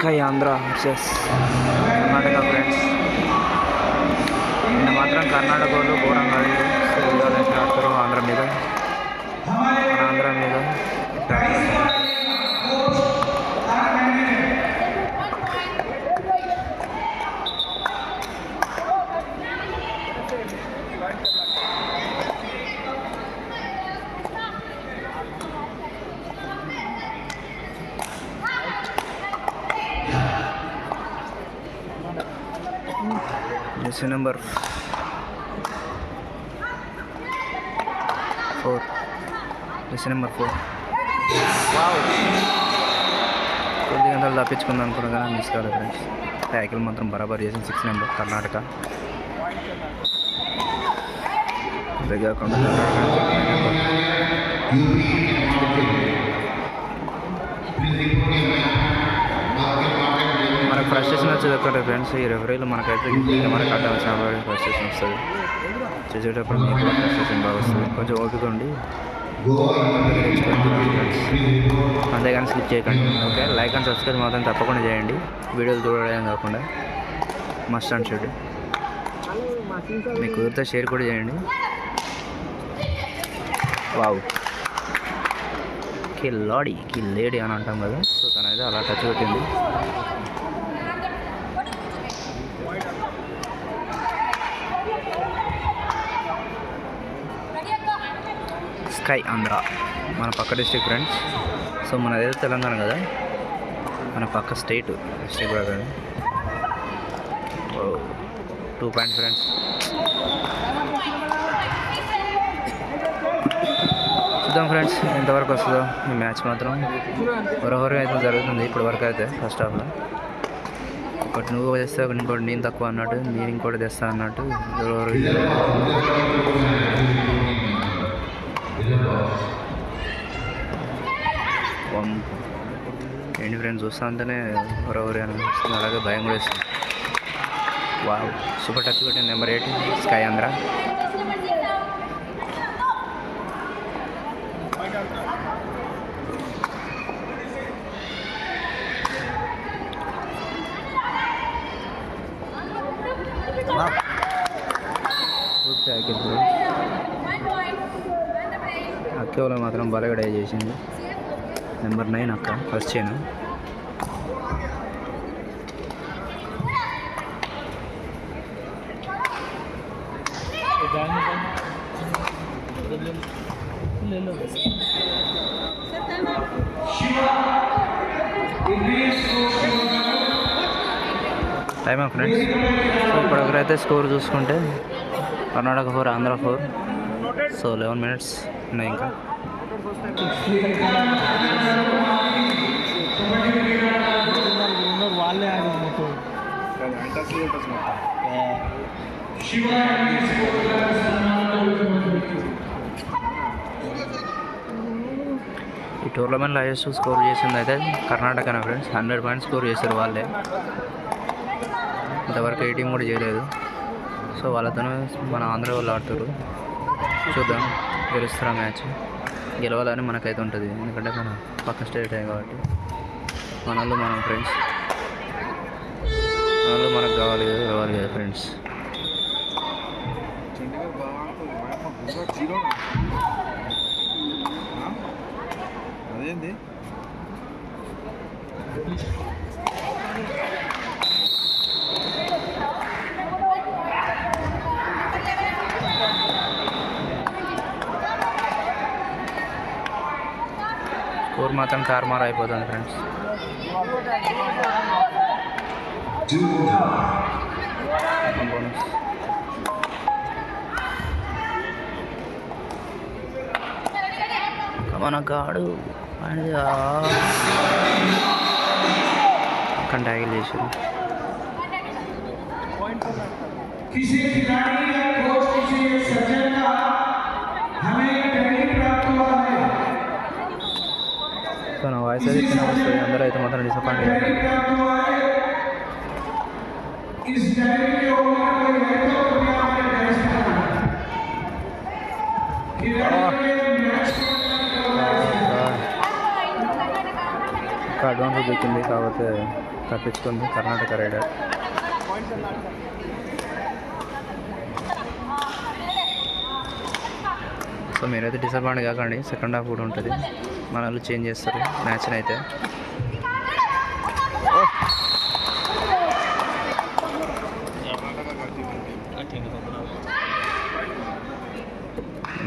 Sky Andhra versus Karnataka friends. నిన్న మాత్రం కర్ణాటక వాళ్ళు ఘోరంగా ఆడారు. సో ఇవాళ ఎట్లా ఆడతారు ఆంధ్ర మీద, మన ఆంధ్ర మీద జెర్సీ నెంబర్ 4 జెర్సీ నెంబర్ 4 కొద్ది గంటలు తప్పించుకుందాం అనుకున్నా కానీ మిస్ కాలేదు ఫ్రెండ్స్. ట్యాకిల్ మాత్రం బరాబర్ చేసింది 6 నెంబర్ కర్ణాటక. మనకు ఫ్రస్ట్రేషన్ వచ్చేది ఒక్కటే ఫ్రెండ్స్, ఈ రెఫరీలు మనకైతే మనకు అడ్డం చాలా ఫ్రస్ట్రేషన్ వస్తుంది. చేసేటప్పుడు మీకు కూడా ఫ్రస్ట్రేషన్ బాగా వస్తుంది. కొంచెం ఓపిక ఉండి అంతేగాని స్కిప్ చేయకండి. ఓకే, లైక్ అండ్ సబ్స్క్రైబ్ మాత్రం తప్పకుండా చేయండి. వీడియోలు చూడడం కాకుండా మస్ట్ అండ్ షుడ్. మీకు కుదిరితే షేర్ కూడా చేయండి. వావ్, కిల్లాడి కిల్లేడి అని అంటాం కదా, సో తనైతే అలా టచ్ పెట్టింది. స్కై ఆంధ్ర మన పక్క డిస్ట్రిక్ట్ ఫ్రెండ్స్. సో మనదైతే తెలంగాణ కదా, మన పక్క స్టేట్ డిస్ట్రిక్ట్ కూడా కదా. 2 పాయింట్ ఫ్రెండ్స్. చూద్దాం ఫ్రెండ్స్ ఎంతవరకు వస్తుందో ఈ మ్యాచ్. మాత్రం హోరాహోరీ అయితే జరుగుతుంది ఇప్పటి వరకు అయితే. ఫస్ట్ హాఫ్లో ఒకటి నువ్వు తెస్తా, ఇంకోటి నేను తక్కువ అన్నట్టు, నేను ఇంకోటి తెస్తా అన్నట్టు ఏంటి ఫ్రెండ్స్, చూస్తా అంటేనే హోరాహోరీ అనిపిస్తుంది, అలాగే భయం కూడా వేస్తుంది. వావ్, సూపర్ టచ్ పెట్టింది నెంబర్ 8 స్కై ఆంధ్ర. అక్కేవాళ్ళు మాత్రం బాగా డై చేసింది. నెంబర్ 9 అక్క ఫస్ట్ చేయను. టైమా ఫ్రెండ్స్. సో ఇప్పటివరైతే స్కోర్ చూసుకుంటే కర్ణాటక 4 ఆంధ్ర 4. సో 11 మినిట్స్ ఉన్నాయి ఇంకా. ఈ టోర్నమెంట్లో హైయెస్ట్ స్కోర్ చేసింది అయితే కర్ణాటకనే ఫ్రెండ్స్. 100 పాయింట్స్ స్కోర్ చేశారు వాళ్ళే. ఇంతవరకు ఏ టీం కూడా చేయలేదు. సో వాళ్ళతోనే మన ఆంధ్ర వాళ్ళు ఆడుతారు. చూద్దాం గెలుస్తారా మ్యాచ్. గెలవాలని మనకైతే ఉంటుంది, ఎందుకంటే మన పక్క స్టేట్ కాబట్టి. మనలో మనం ఫ్రెండ్స్, మనలో మనకు కావాలి కదా ఫ్రెండ్స్. అదేంది స్కోర్ మాత్రం తారుమారు అయిపోతుంది ఫ్రెండ్స్. మనకాడు కంటాగిల్ చేసారు. సో నా వాయిస్ అయితే చిన్న వస్తుంది, అందరూ అయితే మాత్రం డిసప్పాయింట్ అయ్యారు. ఇంకా అడ్వాన్స్ దొరికింది కాకపోతే తప్పించుకుంది కర్ణాటక రైడర్. సో మీరైతే డిసప్పాయింట్ కాకండి, సెకండ్ హాఫ్ కూడా ఉంటుంది, మన వాళ్ళు చేంజ్ చేస్తారు మ్యాచ్ని అయితే.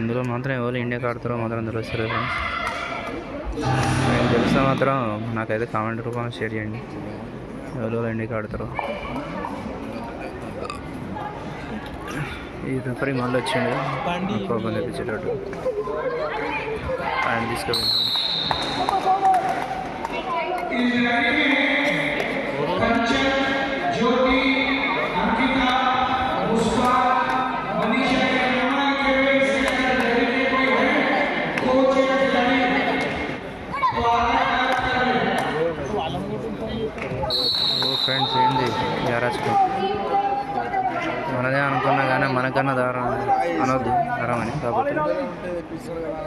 ఇందులో మాత్రం ఎవరు ఇండియాకి ఆడుతారో మాత్రం తెలుస్తారు ఫ్రెండ్స్. నేను తెలిస్తే మాత్రం నాకైతే కామెంట్ రూపంలో షేర్ చేయండి ఎవరు ఇండియాకి ఆడతారో. ఈ రిఫరీ మళ్ళీ వచ్చిండు కోపం తెప్పించేటట్టు ఆయన తీసుకెళ్ళి. ఫ్రెండ్స్ ఏంది యారాచుకో మనదే అనుకున్నా కానీ మనకన్నా దారం అనొద్దు దారమని. కాకపోతే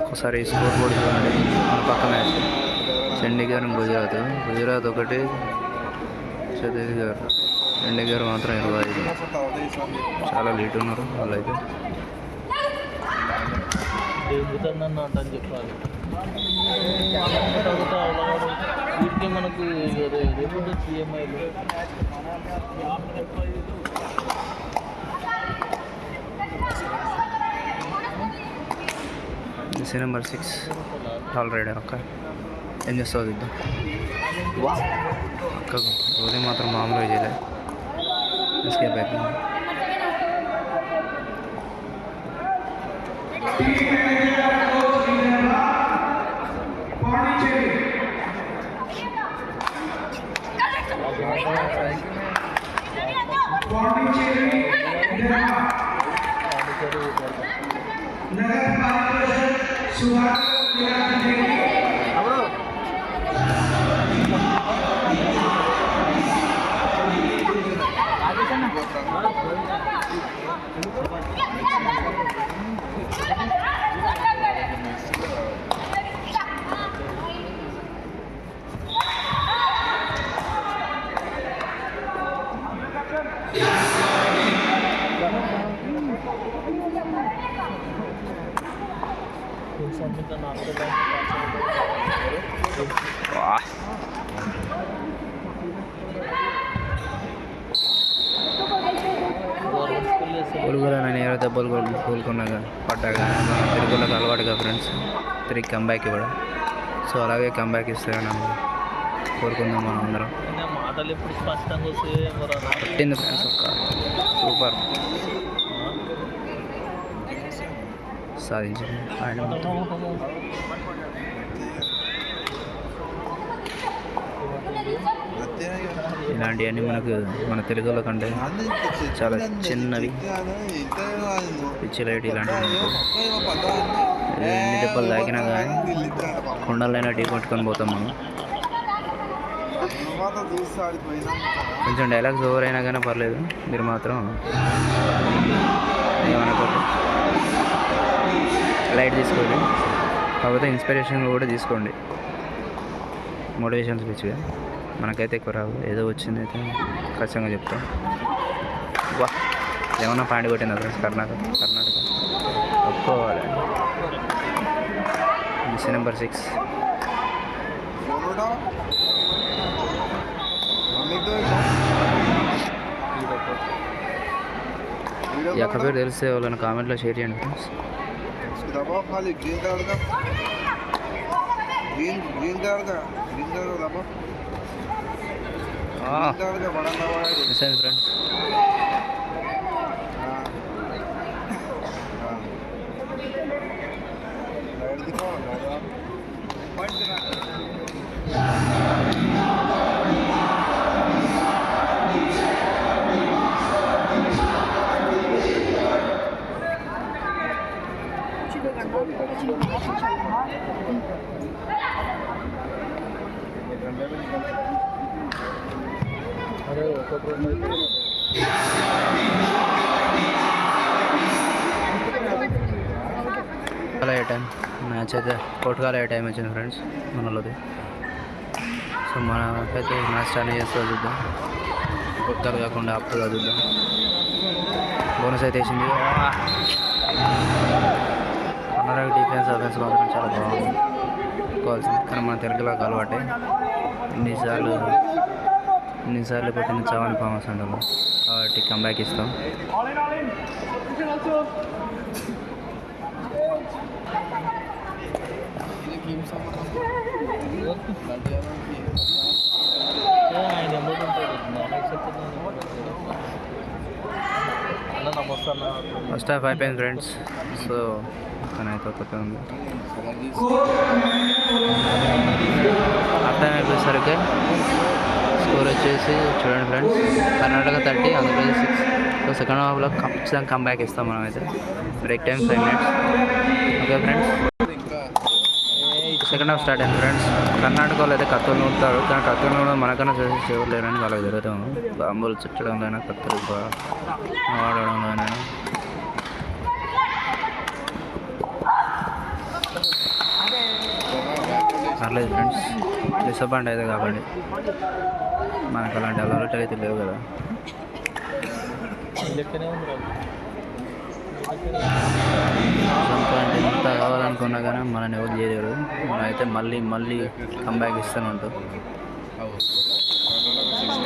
ఒకసారి స్కోర్ బోర్డు చూడండి, మన పక్క మ్యాచ్ చండీగఢ్ గుజరాత్ 1, ఛత్తీస్గఢ్. చండీగఢ్ మాత్రం 25. చాలా లేట్ ఉన్నారు వాళ్ళైతే. మనకు నెంబర్ 6 టాల్ రైడర్ అక్క ఏం చేస్తావు దిద్దాం. అక్కకు రోజు మాత్రం మామూలుగా చేయలేదు, ఎస్కేప్ అయిపోయింది. కోలుకోలే నేను ఏదో దెబ్బలు కోలుకున్నాగా పడ్డాగా తిరుగులకు అలవాటుగా ఫ్రెండ్స్ తిరిగి కంబ్యాక్ ఇవ్వడం. సో అలాగే కంబ్యాక్ ఇస్తారని కోరుకుందాం మనం అందరం. పట్టింది ఫ్రెండ్స్ ఒక్క సూపర్ సాధించింది ఆయన. ఇలాంటివన్నీ మనకు మన తెలుగులో కంటే చాలా చిన్నవి పిచ్చి లైట్ ఇలాంటివి. ఎన్ని దెబ్బలు తాకినా కానీ కొండలైనా టీ కొట్టుకొని పోతాం మనం. కొంచెం డైలాగ్స్ ఓవర్ అయినా కానీ పర్లేదు, మీరు మాత్రం ఏమనుకోండి, లైట్ తీసుకోండి. కాకపోతే ఇన్స్పిరేషన్ కూడా తీసుకోండి, మోటివేషన్ స్పీచ్గా. మనకైతే ఎక్కువ రావు, ఏదో వచ్చింది అయితే ఖచ్చితంగా చెప్తాం. వా ఏమన్నా పాయింట్ కొట్టిందా ఫ్రెండ్స్ కర్ణాటక ఒప్పుకోవాలి. నెంబర్ 6 ఎక్కడ పేరు తెలిస్తే వాళ్ళని కామెంట్లో షేర్ చేయండి ఫ్రెండ్స్. ఫ్రెండ్స్ టైం మ్యాచ్ అయితే కొట్టుకాలే టైం వచ్చింది ఫ్రెండ్స్ మనలోది. సో సో మనకైతే మ్యాచ్ స్టార్ట్ చేస్తూ చూద్దాం, కొత్తలు కాకుండా అప్పుగా చూద్దాం. బోనస్ అయితే వేసింది. అన్నరాకి డిఫెన్స్ అఫెన్స్ మాత్రం చాలా బాగుంది కావాల్సింది, కానీ మన తెలుగులోకి అలవాటే. ఎన్నిసార్లు పెట్టిన చావని ఫామస్ అంటాము కాబట్టి కంబ్యాక్ ఇస్తాం. ఫస్ట్ హాఫ్ అయిపోయింది ఫ్రెండ్స్. సో కానీ అయిపోతే ఉంది. హాఫ్ టైం అయిపోయేసరికి స్కోర్ వచ్చేసి చూడండి friends, Karnataka 30, Andhra Pradesh 6. So second హాఫ్లో ఖచ్చితంగా కంబ్యాక్ ఇస్తాం మనమైతే. Break time 5 minutes. Okay friends, second half start అయింది ఫ్రెండ్స్. కర్ణాటక వాళ్ళు అయితే కత్తులు నూరుతారు, కానీ కత్తులు నూరడం మనకన్నా ఎవరు లేరని వాళ్ళకి జరుగుతాము. బాంబులు చుట్టడంలో అయినా, కత్తులు వాడడంలో అయినా. పర్లేదు ఫ్రెండ్స్, డిసప్పాయింట్ అయితే కాబట్టి. మనకు అలాంటి అలవాటు అయితే లేవు కదా. సంపాయింట్ ఎంత కావాలనుకున్నా కానీ మనని ఎవరు చేయలేరు. మనం అయితే మళ్ళీ కంబ్యాక్ ఇస్తూనే ఉంటాం.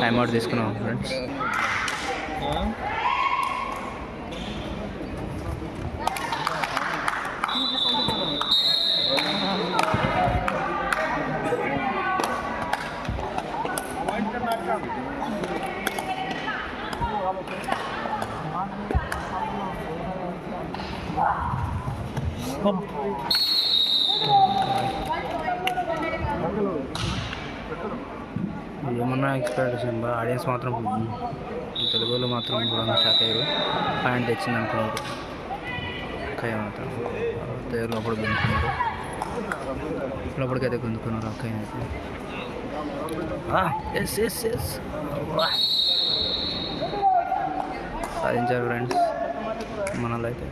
టైమ్అవుట్ తీసుకున్నాం ఫ్రెండ్స్. ఏమన్నా ఎక్స్పెక్టేషన్ ఆడియన్స్ మాత్రం తెలుగులో మాత్రం షాక్ అయ్యారు. పాయింట్ తెచ్చింది అనుకున్నారు. అక్కయ్య మాత్రం లోపల గుంజుకున్నారు, లోపలికైతే గుంజుకున్నారు అక్కయ్య అయితే. ఎస్ సాధించారు ఫ్రెండ్స్ మనలో అయితే.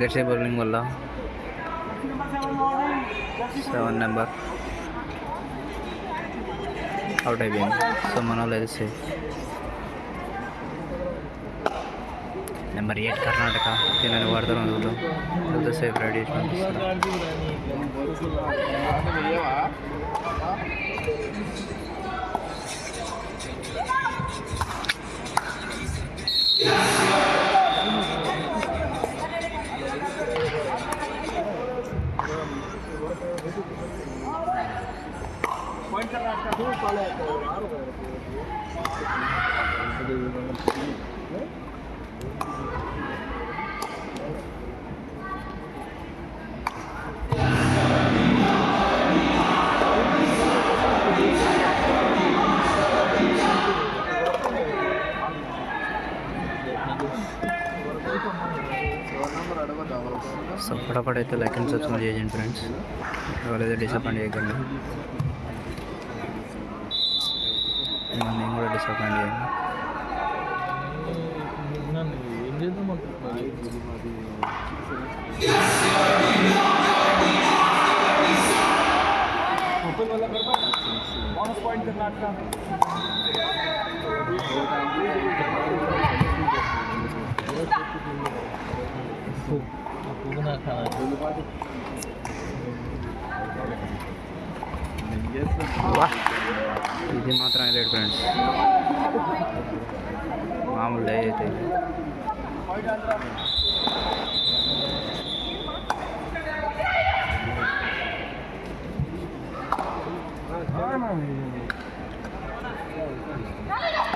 జెర్సీ బౌలింగ్ వల్ల 7 నెంబర్ అవుట్ అయిపోయింది. సో మన వాళ్ళు అయితే సేఫ్. నెంబర్ 8 కర్ణాటక తినని వాడతారు అందులో ఎంతసేపు రెడీ చేసి పంపిస్తారు. సో ఫటాఫట్ అయితే లైక్ అండ్ సబ్స్క్రైబ్ చేయండి ఫ్రెండ్స్. ఎవరైతే డిసప్పాయింట్ చేయకండి, నేను కూడా డిసప్పాయింట్ చేయండి. ఇది మాత్రం హైలైట్ ఫ్రెండ్స్, మామూలు డే అయితే.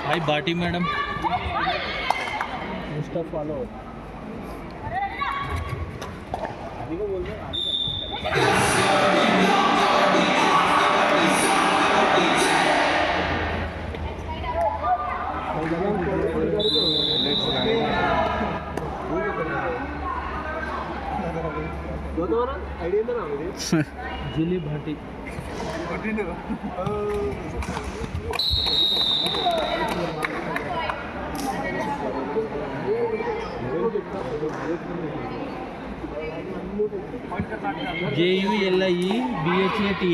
Hi Bhati madam, follow Julie Bhati JULIE BHATI.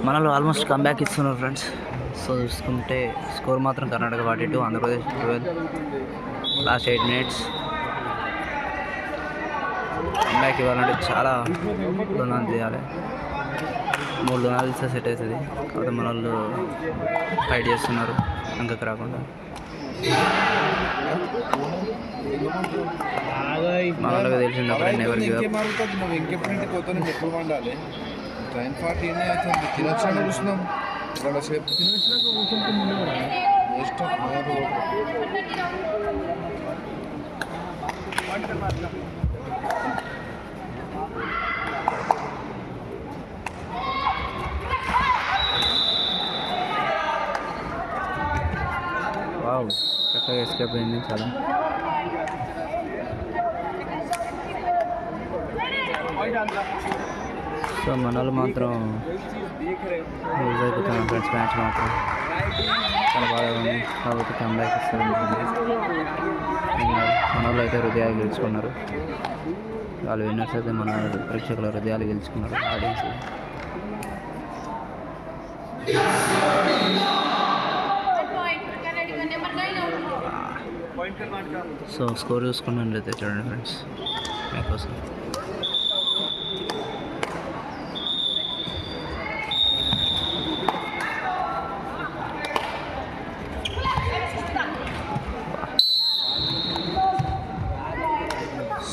మనలో ఆల్మోస్ట్ కమ్బ్యాక్ ఇస్తున్నారు ఫ్రెండ్స్. సో చూసుకుంటే స్కోర్ మాత్రం Karnataka 42, Andhra Pradesh 12. Last 8 minutes comeback ఇవ్వాలంటే చాలా డొనాలు చేయాలి. 3 డొనాలు ఇస్తే సెట్ అవుతుంది. కాబట్టి మన వాళ్ళు ఫైట్ చేస్తున్నారు అంకకు రాకుండా. మన వాళ్ళకి తెలిసింది అప్పుడే never give up. Train party అవుతుంది, తినొచ్చాక కూర్చున్నాం గంట సేపు. వావ్, చక్కగా ఎస్కేప్ అయింది చాలా. సో మన వాళ్ళు మాత్రం యూజ్ అయిపోతున్నాం ఫ్రెండ్స్. మ్యాచ్ మాత్రం చాలా బాగా ఉంది కాబట్టి కమ్బ్యాక్ ఇస్తారు. మన వాళ్ళు అయితే హృదయాలు గెలుచుకున్నారు. వాళ్ళు విన్నర్స్ అయితే మన ప్రేక్షకుల హృదయాలు గెలుచుకున్నారు, ఆడియన్స్. సో స్కోర్ చూసుకున్నట్లయితే చూడండి ఫ్రెండ్స్ మీకోసం.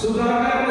Sudah